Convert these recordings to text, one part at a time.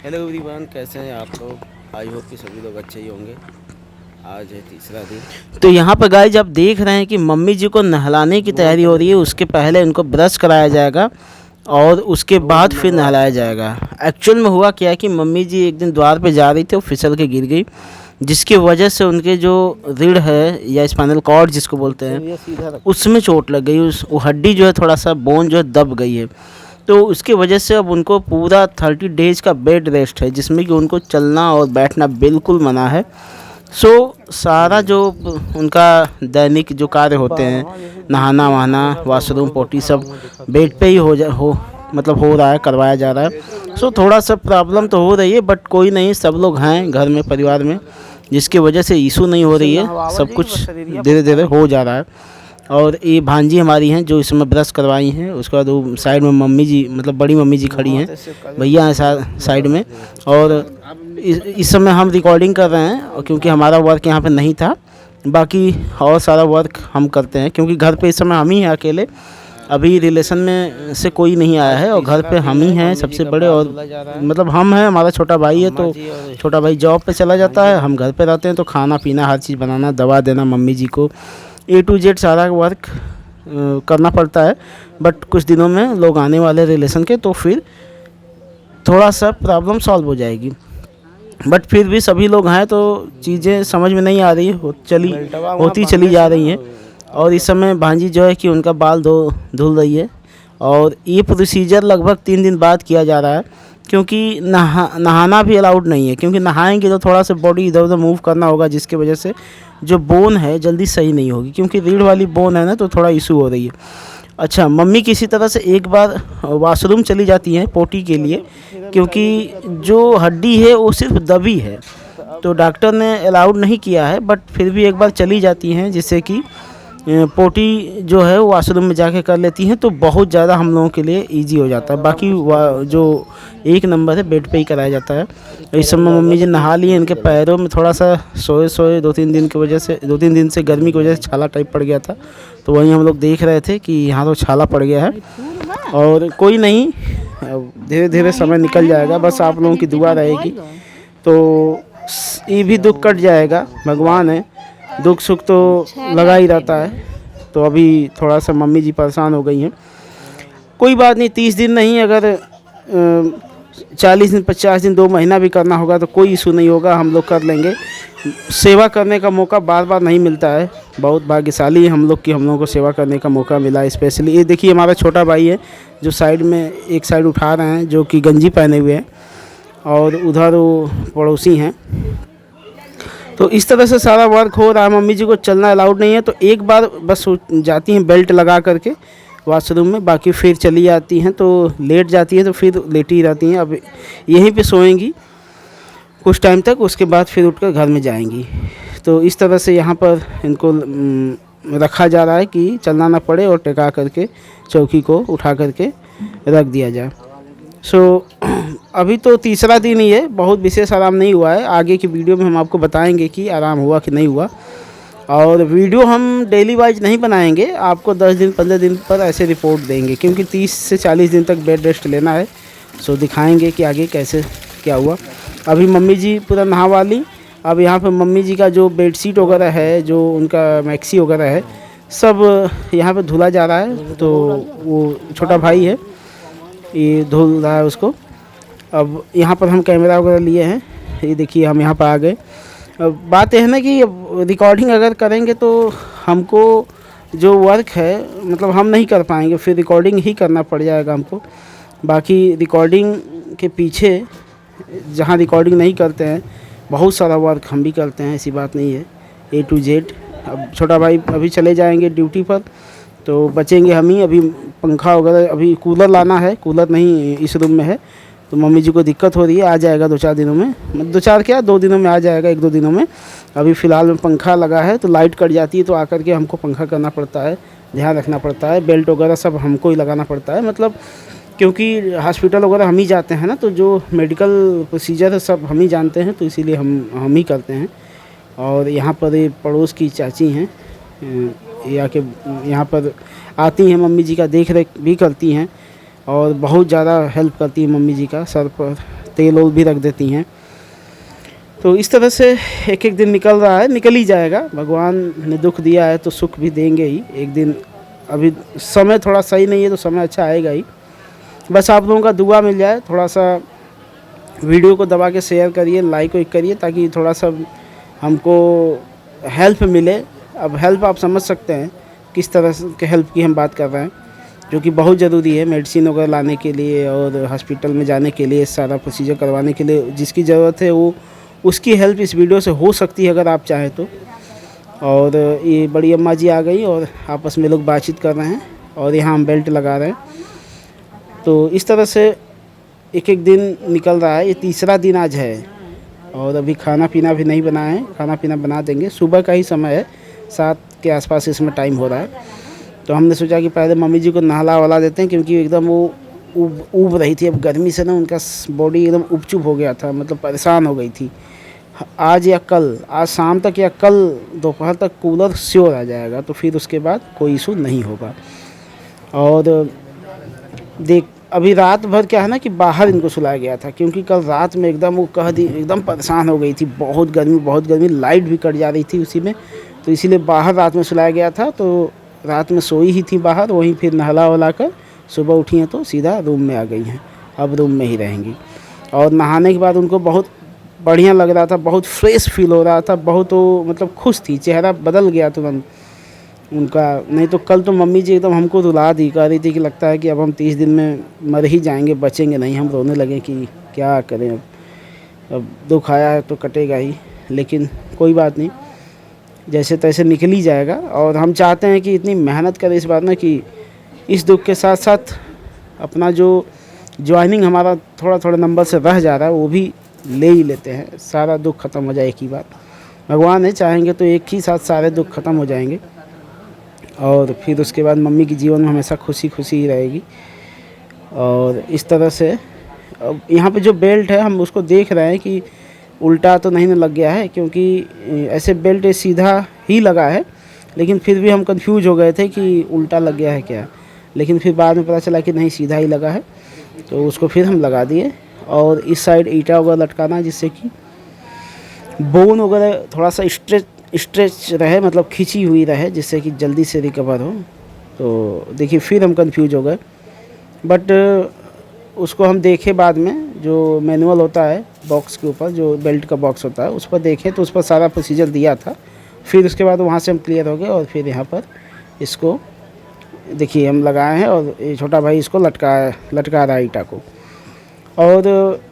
Hello everyone, कैसे हैं आप लोग। आई होप कि सभी लोग अच्छे ही होंगे। आज है तीसरा दिन। तो यहाँ पर गाइस आप देख रहे हैं कि मम्मी जी को नहलाने की तैयारी हो रही है। उसके पहले इनको ब्रश कराया जाएगा और उसके बाद फिर नहलाया जाएगा। एक्चुअल में हुआ क्या है कि मम्मी जी एक दिन द्वार पे जा रही थी, वो फिसल के गिर गई, जिसकी वजह से उनके जो रीढ़ है या स्पाइनल कॉर्ड जिसको बोलते हैं उसमें चोट लग गई। उस वो हड्डी जो है थोड़ा सा बोन जो है दब गई है। तो उसकी वजह से अब उनको पूरा 30 डेज का बेड रेस्ट है, जिसमें कि उनको चलना और बैठना बिल्कुल मना है। सो सारा जो उनका दैनिक जो कार्य होते हैं, नहाना वहाना, वॉशरूम पोटी, सब बेड पे ही हो रहा है, करवाया जा रहा है। सो थोड़ा सा प्रॉब्लम तो हो रही है, बट कोई नहीं, सब लोग हैं घर में परिवार में, जिसकी वजह से इशू नहीं हो रही है। सब कुछ धीरे धीरे हो जा रहा है। और ये भांजी हमारी हैं जो इसमें ब्रश करवाई हैं। उसके बाद वो साइड में मम्मी जी, मतलब बड़ी मम्मी जी खड़ी हैं, भैया हैं साइड में। और इस समय हम रिकॉर्डिंग कर रहे हैं, और क्योंकि हमारा वर्क यहाँ पे नहीं था, बाकी और सारा वर्क हम करते हैं, क्योंकि घर पे इस समय हम ही हैं अकेले। अभी रिलेशन में से कोई नहीं आया है और घर पे हम ही हैं सबसे बड़े। और मतलब हम हैं, हमारा छोटा भाई है, तो छोटा भाई जॉब पे चला जाता है, हम घर पे रहते हैं। तो खाना पीना, हर चीज़ बनाना, दवा देना मम्मी जी को, A to Z सारा वर्क करना पड़ता है। बट कुछ दिनों में लोग आने वाले रिलेशन के, तो फिर थोड़ा सा प्रॉब्लम सॉल्व हो जाएगी। बट फिर भी सभी लोग हैं, तो चीज़ें समझ में नहीं आ रही होती चली जा रही हैं। और इस समय भांजी जो है कि उनका बाल धुल रही है। और ये प्रोसीजर लगभग 3 दिन बाद किया जा रहा है, क्योंकि नहाना भी अलाउड नहीं है, क्योंकि नहाएंगे तो थोड़ा सा बॉडी इधर उधर मूव करना होगा, जिसकी वजह से जो बोन है जल्दी सही नहीं होगी, क्योंकि रीढ़ वाली बोन है ना, तो थोड़ा इशू हो रही है। अच्छा, मम्मी किसी तरह से एक बार वॉशरूम चली जाती हैं पोटी के लिए, क्योंकि जो हड्डी है वो सिर्फ दबी है, तो डॉक्टर ने अलाउड नहीं किया है। बट फिर भी एक बार चली जाती हैं, जिससे कि पोटी जो है वो वॉशरूम में जाके कर लेती हैं, तो बहुत ज़्यादा हम लोगों के लिए इजी हो जाता है। बाकी जो एक नंबर है, बेड पे ही कराया जाता है। इस समय मम्मी जी नहा ली हैं। इनके पैरों में थोड़ा सा सोए 2-3 दिन की वजह से, 2-3 दिन से गर्मी की वजह से छाला टाइप पड़ गया था, तो वहीं हम लोग देख रहे थे कि यहाँ तो छाला पड़ गया है। और कोई नहीं, धीरे धीरे समय निकल जाएगा, बस आप लोगों की दुआ रहेगी तो ये भी दुख कट जाएगा। भगवान है, दुख सुख तो लगा ही रहता है। तो अभी थोड़ा सा मम्मी जी परेशान हो गई हैं। कोई बात नहीं, 30 दिन नहीं, अगर 40 दिन, 50 दिन, 2 महीना भी करना होगा तो कोई इशू नहीं होगा, हम लोग कर लेंगे। सेवा करने का मौका बार बार नहीं मिलता है, बहुत भाग्यशाली है हम लोग कि हम लोगों को सेवा करने का मौका मिला। स्पेशली ये देखिए, हमारा छोटा भाई है जो साइड में एक साइड उठा रहे हैं, जो कि गंजी पहने हुए हैं, और उधर वो पड़ोसी हैं। तो इस तरह से सारा वर्क हो रहा है। मम्मी जी को चलना अलाउड नहीं है, तो एक बार बस जाती हैं बेल्ट लगा करके वॉशरूम में, बाकी फिर चली जाती हैं। तो लेट जाती हैं तो फिर लेटी ही रहती हैं। अब यहीं पे सोएंगी कुछ टाइम तक, उसके बाद फिर उठकर घर में जाएंगी। तो इस तरह से यहाँ पर इनको रखा जा रहा है कि चलना ना पड़े, और टिका करके चौकी को उठा करके रख दिया जाए। सो अभी तो तीसरा दिन ही है, बहुत विशेष आराम नहीं हुआ है। आगे की वीडियो में हम आपको बताएंगे कि आराम हुआ कि नहीं हुआ। और वीडियो हम डेली वाइज नहीं बनाएंगे, आपको 10 दिन 15 दिन पर ऐसे रिपोर्ट देंगे, क्योंकि 30 से 40 दिन तक बेड रेस्ट लेना है। सो दिखाएंगे कि आगे कैसे क्या हुआ। अभी मम्मी जी पूरा नहा ली। अब यहाँ पर मम्मी जी का जो बेडशीट वगैरह है, जो उनका मैक्सी वगैरह है, सब यहाँ पर धुला जा रहा है। तो वो छोटा भाई है, ये धुल रहा है उसको। अब यहाँ पर हम कैमरा वगैरह लिए हैं, ये देखिए हम यहाँ पर आ गए। अब बात यह है ना कि रिकॉर्डिंग अगर करेंगे तो हमको जो वर्क है, मतलब हम नहीं कर पाएंगे, फिर रिकॉर्डिंग ही करना पड़ जाएगा हमको। बाकी रिकॉर्डिंग के पीछे जहाँ रिकॉर्डिंग नहीं करते हैं, बहुत सारा वर्क हम भी करते हैं, ऐसी बात नहीं है, A to Z। अब छोटा भाई अभी चले जाएंगे ड्यूटी पर, तो बचेंगे हम ही। अभी पंखा वगैरह, अभी कूलर लाना है, कूलर नहीं इस रूम में है, तो मम्मी जी को दिक्कत हो रही है। आ जाएगा 2-4 दिनों में, 2-4 क्या 2 दिनों में आ जाएगा, 1-2 दिनों में। अभी फ़िलहाल में पंखा लगा है, तो लाइट कट जाती है, तो आकर के हमको पंखा करना पड़ता है, ध्यान रखना पड़ता है। बेल्ट वगैरह सब हमको ही लगाना पड़ता है, मतलब क्योंकि हॉस्पिटल वगैरह हम ही जाते हैं ना, तो जो मेडिकल प्रोसीजर है सब हम ही जानते हैं, तो इसीलिए हम ही करते हैं। और यहाँ पर ये पड़ोस की चाची हैं, ये आके यहाँ पर आती हैं, मम्मी जी का देख रेख भी करती हैं, और बहुत ज़्यादा हेल्प करती है मम्मी जी का। सर पर तेल ओल भी रख देती हैं। तो इस तरह से एक एक दिन निकल रहा है, निकल ही जाएगा। भगवान ने दुख दिया है तो सुख भी देंगे ही एक दिन। अभी समय थोड़ा सही नहीं है तो समय अच्छा आएगा ही। बस आप लोगों का दुआ मिल जाए, थोड़ा सा वीडियो को दबा के शेयर करिए, लाइक वाइक करिए, ताकि थोड़ा सा हमको हेल्प मिले। अब हेल्प आप समझ सकते हैं किस तरह के हेल्प की हम बात कर रहे हैं, जो कि बहुत ज़रूरी है मेडिसिन वगैरह लाने के लिए और हॉस्पिटल में जाने के लिए, सारा प्रोसीजर करवाने के लिए जिसकी ज़रूरत है वो उसकी हेल्प इस वीडियो से हो सकती है अगर आप चाहें तो। और ये बड़ी अम्मा जी आ गई और आपस में लोग बातचीत कर रहे हैं और यहाँ हम बेल्ट लगा रहे हैं। तो इस तरह से एक एक दिन निकल रहा है। ये तीसरा दिन आज है और अभी खाना पीना भी नहीं बना है, खाना पीना बना देंगे। सुबह का ही समय है, 7 के आसपास इसमें टाइम हो रहा है। तो हमने सोचा कि पहले मम्मी जी को नहला वला देते हैं, क्योंकि एकदम वो उब रही थी। अब गर्मी से ना उनका बॉडी एकदम उपचुप हो गया था, मतलब परेशान हो गई थी। आज या कल, आज शाम तक या कल दोपहर तक कूलर श्योर आ जाएगा, तो फिर उसके बाद कोई इशू नहीं होगा। और देख अभी रात भर क्या है ना कि बाहर इनको सुलाया गया था, क्योंकि कल रात में एकदम वो कह दी एकदम परेशान हो गई थी। बहुत गर्मी, लाइट भी कट जा रही थी उसी में, तो इसीलिए बाहर रात में सुलाया गया था। तो रात में सोई ही थी बाहर, वहीं फिर नहला वला कर सुबह उठी हैं तो सीधा रूम में आ गई हैं। अब रूम में ही रहेंगी। और नहाने के बाद उनको बहुत बढ़िया लग रहा था, बहुत फ्रेश फील हो रहा था, बहुत वो मतलब खुश थी, चेहरा बदल गया तुरंत उनका। नहीं तो कल तो मम्मी जी एकदम हमको रुला दी, कह रही थी कि लगता है कि अब हम 30 दिन में मर ही जाएंगे, बचेंगे नहीं। हम रोने लगे कि क्या करें, अब दुख आया है तो कटेगा ही, लेकिन कोई बात नहीं, जैसे तैसे निकल ही जाएगा। और हम चाहते हैं कि इतनी मेहनत करें इस बात में कि इस दुख के साथ साथ अपना जो ज्वाइनिंग हमारा थोड़ा थोड़ा नंबर से रह जा रहा है वो भी ले ही लेते हैं, सारा दुख ख़त्म हो जाए एक ही बार। भगवान है, चाहेंगे तो एक ही साथ सारे दुख ख़त्म हो जाएंगे और फिर उसके बाद मम्मी की जीवन में हमेशा खुशी खुशी ही रहेगी। और इस तरह से अब यहाँ पे जो बेल्ट है हम उसको देख रहे हैं कि उल्टा तो नहीं लग गया है, क्योंकि ऐसे बेल्ट सीधा ही लगा है, लेकिन फिर भी हम कंफ्यूज हो गए थे कि उल्टा लग गया है क्या। लेकिन फिर बाद में पता चला कि नहीं, सीधा ही लगा है, तो उसको फिर हम लगा दिए। और इस साइड ईंटा वगैरह लटकाना जिससे कि बोन वगैरह थोड़ा सा स्ट्रेच रहे, मतलब खिंची हुई रहे, जिससे कि जल्दी से रिकवर हो। तो देखिए फिर हम कंफ्यूज हो गए, बट उसको हम देखे बाद में, जो मैनुअल होता है बॉक्स के ऊपर, जो बेल्ट का बॉक्स होता है उस पर देखें तो उस पर सारा प्रोसीजर दिया था। फिर उसके बाद वहाँ से हम क्लियर हो गए और फिर यहाँ पर इसको देखिए हम लगाए हैं और ये छोटा भाई इसको लटका रहा है ईंटा को। और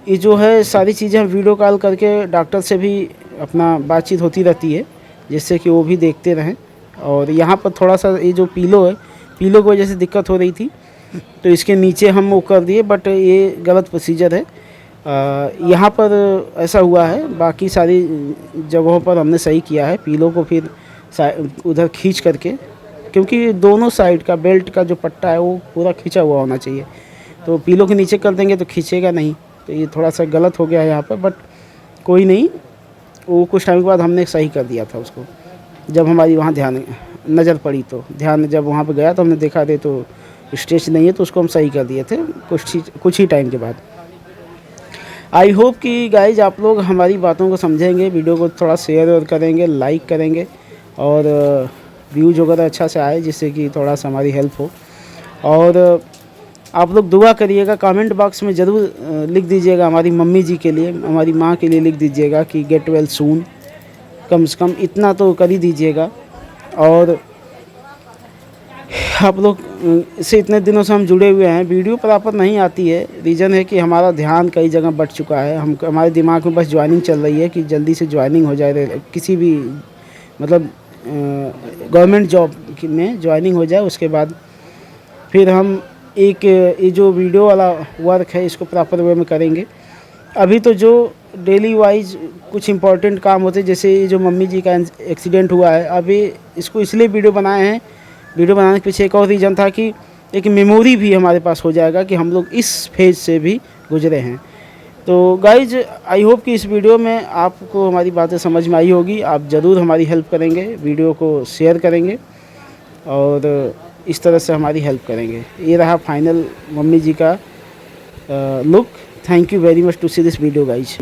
ये जो है सारी चीज़ें हम वीडियो कॉल करके डॉक्टर से भी अपना बातचीत होती रहती है, जिससे कि वो भी देखते रहें। और यहाँ पर थोड़ा सा ये जो पीलो है, पीलो की वजह से दिक्कत हो रही थी, तो इसके नीचे हम वो कर दिए, बट ये गलत प्रोसीजर है। यहाँ पर ऐसा हुआ है, बाकी सारी जगहों पर हमने सही किया है। पीलो को फिर उधर खींच करके, क्योंकि दोनों साइड का बेल्ट का जो पट्टा है वो पूरा खींचा हुआ होना चाहिए, तो पीलो के नीचे कर देंगे तो खींचेगा नहीं। तो ये थोड़ा सा गलत हो गया है यहाँ पर, बट कोई नहीं, वो कुछ टाइम के बाद हमने सही कर दिया था उसको। जब हमारी वहाँ ध्यान नज़र पड़ी तो ध्यान जब वहाँ पर गया तो हमने देखा दे तो स्ट्रेच नहीं है, तो उसको हम सही कर दिए थे कुछ ही टाइम के बाद। आई होप कि गाइज आप लोग हमारी बातों को समझेंगे, वीडियो को थोड़ा शेयर करेंगे, लाइक करेंगे और व्यूज वगैरह अच्छा से आए, जिससे कि थोड़ा सा हमारी हेल्प हो। और आप लोग दुआ करिएगा, कमेंट बॉक्स में ज़रूर लिख दीजिएगा हमारी मम्मी जी के लिए, हमारी माँ के लिए लिख दीजिएगा कि गेट वेल सून, कम से कम इतना तो कर ही दीजिएगा। और आप लोग से इतने दिनों से हम जुड़े हुए हैं, वीडियो प्रॉपर नहीं आती है, रीज़न है कि हमारा ध्यान कई जगह बट चुका है। हमारे दिमाग में बस ज्वाइनिंग चल रही है कि जल्दी से ज्वाइनिंग हो जाए, किसी भी मतलब गवर्नमेंट जॉब में ज्वाइनिंग हो जाए, उसके बाद फिर हम एक ये जो वीडियो वाला वर्क है इसको प्रॉपर वे में करेंगे। अभी तो जो डेली वाइज कुछ इम्पोर्टेंट काम होते हैं, जैसे ये जो मम्मी जी का एक्सीडेंट हुआ है, अभी इसको इसलिए वीडियो बनाए हैं। वीडियो बनाने के पीछे एक और रीज़न था कि एक मेमोरी भी हमारे पास हो जाएगा कि हम लोग इस फेज़ से भी गुजरे हैं। तो गाइज आई होप कि इस वीडियो में आपको हमारी बातें समझ में आई होगी। आप ज़रूर हमारी हेल्प करेंगे, वीडियो को शेयर करेंगे और इस तरह से हमारी हेल्प करेंगे। ये रहा फाइनल मम्मी जी का look. Thank you very much to see this video guys.